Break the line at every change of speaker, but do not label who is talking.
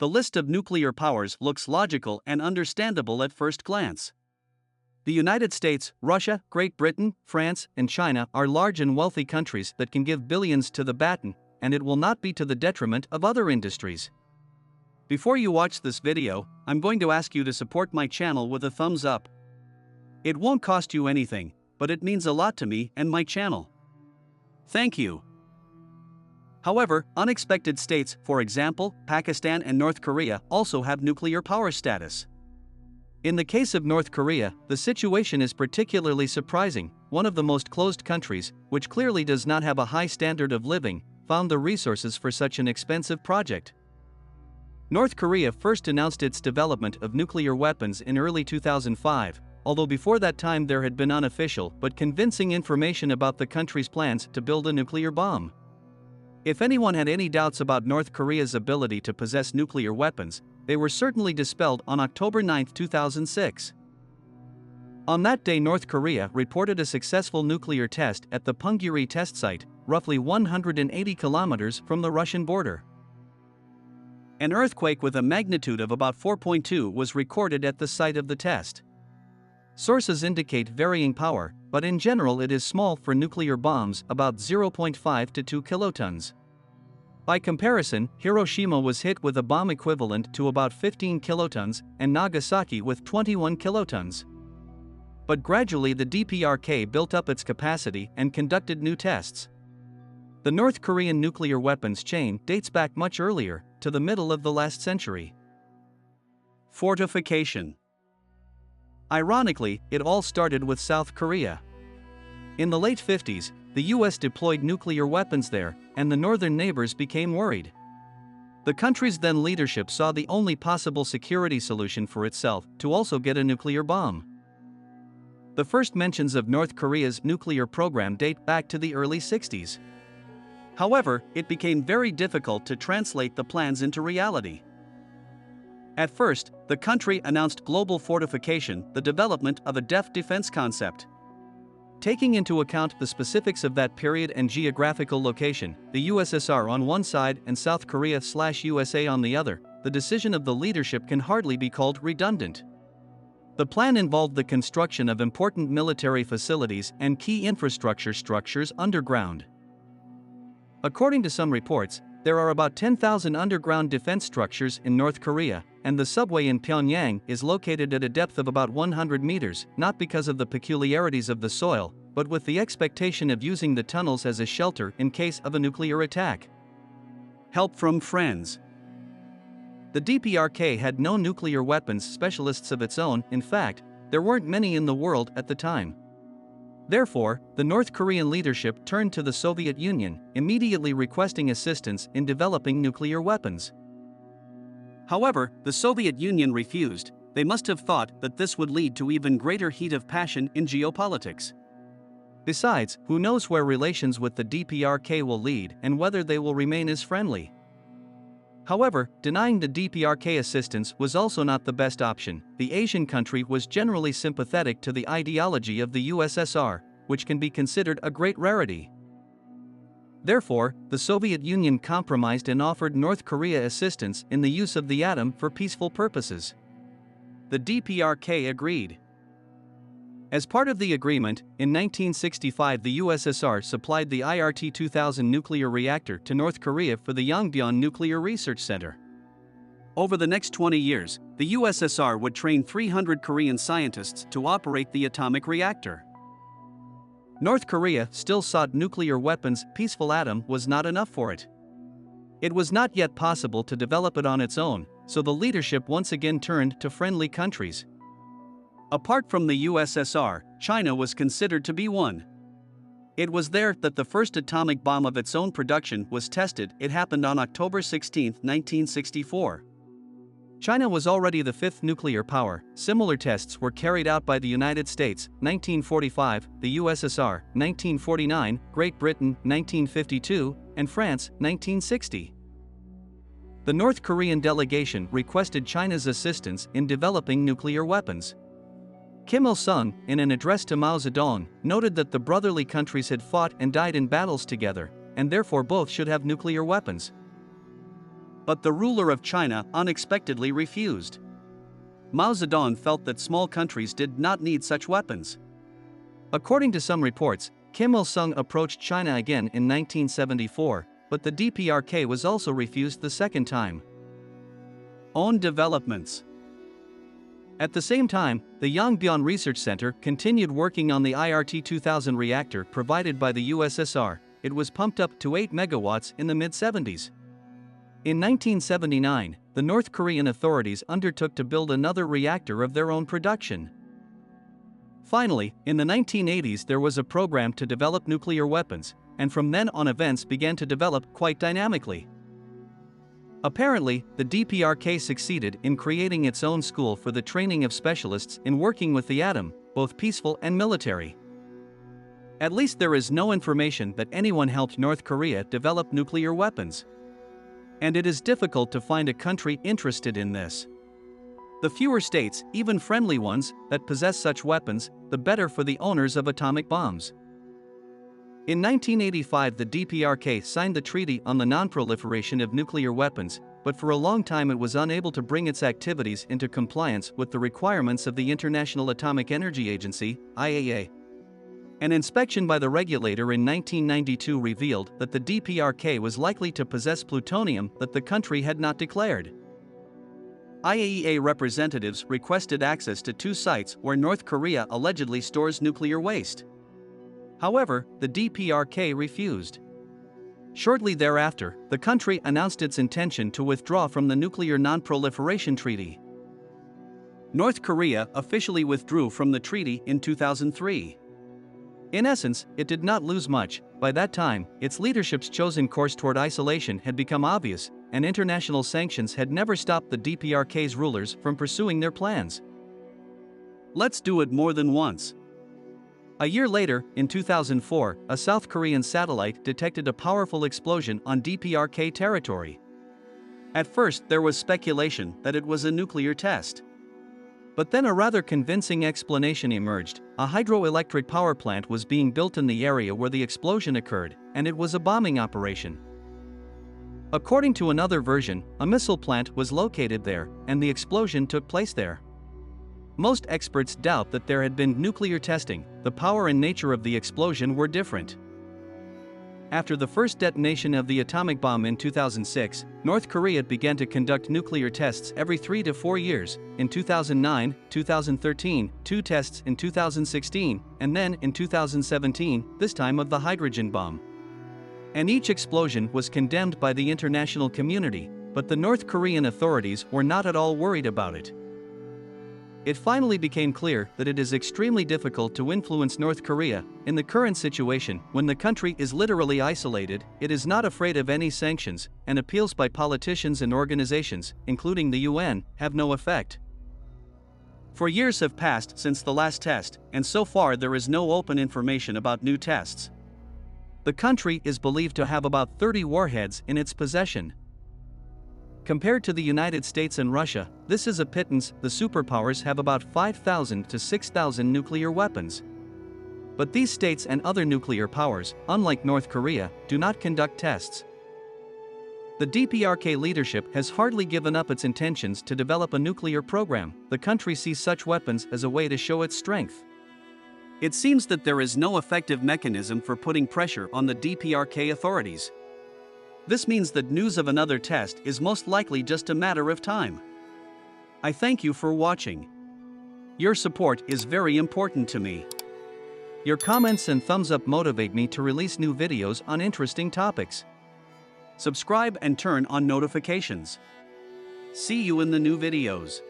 The list of nuclear powers looks logical and understandable at first glance. The United States, Russia, Great Britain, France, and China are large and wealthy countries that can give billions to the baton, and it will not be to the detriment of other industries. Before you watch this video, I'm going to ask you to support my channel with a thumbs up. It won't cost you anything, but it means a lot to me and my channel. Thank you. However, unexpected states, for example, Pakistan and North Korea, also have nuclear power status. In the case of North Korea, the situation is particularly surprising. One of the most closed countries, which clearly does not have a high standard of living, found the resources for such an expensive project. North Korea first announced its development of nuclear weapons in early 2005, although before that time there had been unofficial but convincing information about the country's plans to build a nuclear bomb. If anyone had any doubts about North Korea's ability to possess nuclear weapons, they were certainly dispelled on October 9, 2006. On that day, North Korea reported a successful nuclear test at the Punggye-ri test site, roughly 180 kilometers from the Russian border. An earthquake with a magnitude of about 4.2 was recorded at the site of the test. Sources indicate varying power, but in general it is small for nuclear bombs, about 0.5 to 2 kilotons. By comparison, Hiroshima was hit with a bomb equivalent to about 15 kilotons, and Nagasaki with 21 kilotons. But gradually the DPRK built up its capacity and conducted new tests. The North Korean nuclear weapons chain dates back much earlier, to the middle of the last century. Fortification. Ironically, it all started with South Korea. In the late 50s, the US deployed nuclear weapons there, and the northern neighbors became worried. The country's then leadership saw the only possible security solution for itself to also get a nuclear bomb. The first mentions of North Korea's nuclear program date back to the early 60s. However, it became very difficult to translate the plans into reality. At first, the country announced global fortification, the development of a depth defense concept. Taking into account the specifics of that period and geographical location, the USSR on one side and South Korea/USA on the other, the decision of the leadership can hardly be called redundant. The plan involved the construction of important military facilities and key infrastructure structures underground. According to some reports, there are about 10,000 underground defense structures in North Korea, and the subway in Pyongyang is located at a depth of about 100 meters, not because of the peculiarities of the soil, but with the expectation of using the tunnels as a shelter in case of a nuclear attack. Help from friends. The DPRK had no nuclear weapons specialists of its own. In fact, there weren't many in the world at the time. Therefore, the North Korean leadership turned to the Soviet Union, immediately requesting assistance in developing nuclear weapons. However, the Soviet Union refused. They must have thought that this would lead to even greater heat of passion in geopolitics. Besides, who knows where relations with the DPRK will lead and whether they will remain as friendly. However, denying the DPRK assistance was also not the best option. The Asian country was generally sympathetic to the ideology of the USSR, which can be considered a great rarity. Therefore, the Soviet Union compromised and offered North Korea assistance in the use of the atom for peaceful purposes. The DPRK agreed. As part of the agreement, in 1965 the USSR supplied the IRT-2000 nuclear reactor to North Korea for the Yongbyon Nuclear Research Center. Over the next 20 years, the USSR would train 300 Korean scientists to operate the atomic reactor. North Korea still sought nuclear weapons. Peaceful atom was not enough for it. It was not yet possible to develop it on its own, so the leadership once again turned to friendly countries. Apart from the USSR, China was considered to be one. It was there that the first atomic bomb of its own production was tested. It happened on October 16, 1964. China was already the fifth nuclear power. Similar tests were carried out by the United States, 1945, the USSR, 1949, Great Britain, 1952, and France, 1960. The North Korean delegation requested China's assistance in developing nuclear weapons. Kim Il-sung, in an address to Mao Zedong, noted that the brotherly countries had fought and died in battles together, and therefore both should have nuclear weapons. But the ruler of China unexpectedly refused. Mao Zedong felt that small countries did not need such weapons. According to some reports, Kim Il-sung approached China again in 1974, but the DPRK was also refused the second time. Own developments. At the same time, the Yongbyon Research Center continued working on the IRT-2000 reactor provided by the USSR. It was pumped up to 8 megawatts in the mid-70s. In 1979, the North Korean authorities undertook to build another reactor of their own production. Finally, in the 1980s there was a program to develop nuclear weapons, and from then on events began to develop quite dynamically. Apparently, the DPRK succeeded in creating its own school for the training of specialists in working with the atom, both peaceful and military. At least there is no information that anyone helped North Korea develop nuclear weapons. And it is difficult to find a country interested in this. The fewer states, even friendly ones, that possess such weapons, the better for the owners of atomic bombs. In 1985, the DPRK signed the Treaty on the Non-Proliferation of Nuclear Weapons, but for a long time it was unable to bring its activities into compliance with the requirements of the International Atomic Energy Agency, IAEA. An inspection by the regulator in 1992 revealed that the DPRK was likely to possess plutonium that the country had not declared. IAEA representatives requested access to 2 sites where North Korea allegedly stores nuclear waste. However, the DPRK refused. Shortly thereafter, the country announced its intention to withdraw from the Nuclear Non-Proliferation Treaty. North Korea officially withdrew from the treaty in 2003. In essence, it did not lose much. By that time, its leadership's chosen course toward isolation had become obvious, and international sanctions had never stopped the DPRK's rulers from pursuing their plans. Let's do it more than once. A year later, in 2004, a South Korean satellite detected a powerful explosion on DPRK territory. At first, there was speculation that it was a nuclear test. But then a rather convincing explanation emerged. A hydroelectric power plant was being built in the area where the explosion occurred, and it was a bombing operation. According to another version, a missile plant was located there, and the explosion took place there. Most experts doubt that there had been nuclear testing. The power and nature of the explosion were different. After the first detonation of the atomic bomb in 2006, North Korea began to conduct nuclear tests every 3 to 4 years. In 2009, 2013, 2 tests in 2016, and then in 2017, this time of the hydrogen bomb. And each explosion was condemned by the international community, but the North Korean authorities were not at all worried about it. It finally became clear that it is extremely difficult to influence North Korea. In the current situation, when the country is literally isolated, it is not afraid of any sanctions, and appeals by politicians and organizations, including the UN, have no effect. For years have passed since the last test, and so far there is no open information about new tests. The country is believed to have about 30 warheads in its possession. Compared to the United States and Russia, this is a pittance. The superpowers have about 5,000 to 6,000 nuclear weapons. But these states and other nuclear powers, unlike North Korea, do not conduct tests. The DPRK leadership has hardly given up its intentions to develop a nuclear program. The country sees such weapons as a way to show its strength. It seems that there is no effective mechanism for putting pressure on the DPRK authorities. This means that news of another test is most likely just a matter of time. I thank you for watching. Your support is very important to me. Your comments and thumbs up motivate me to release new videos on interesting topics. Subscribe and turn on notifications. See you in the new videos.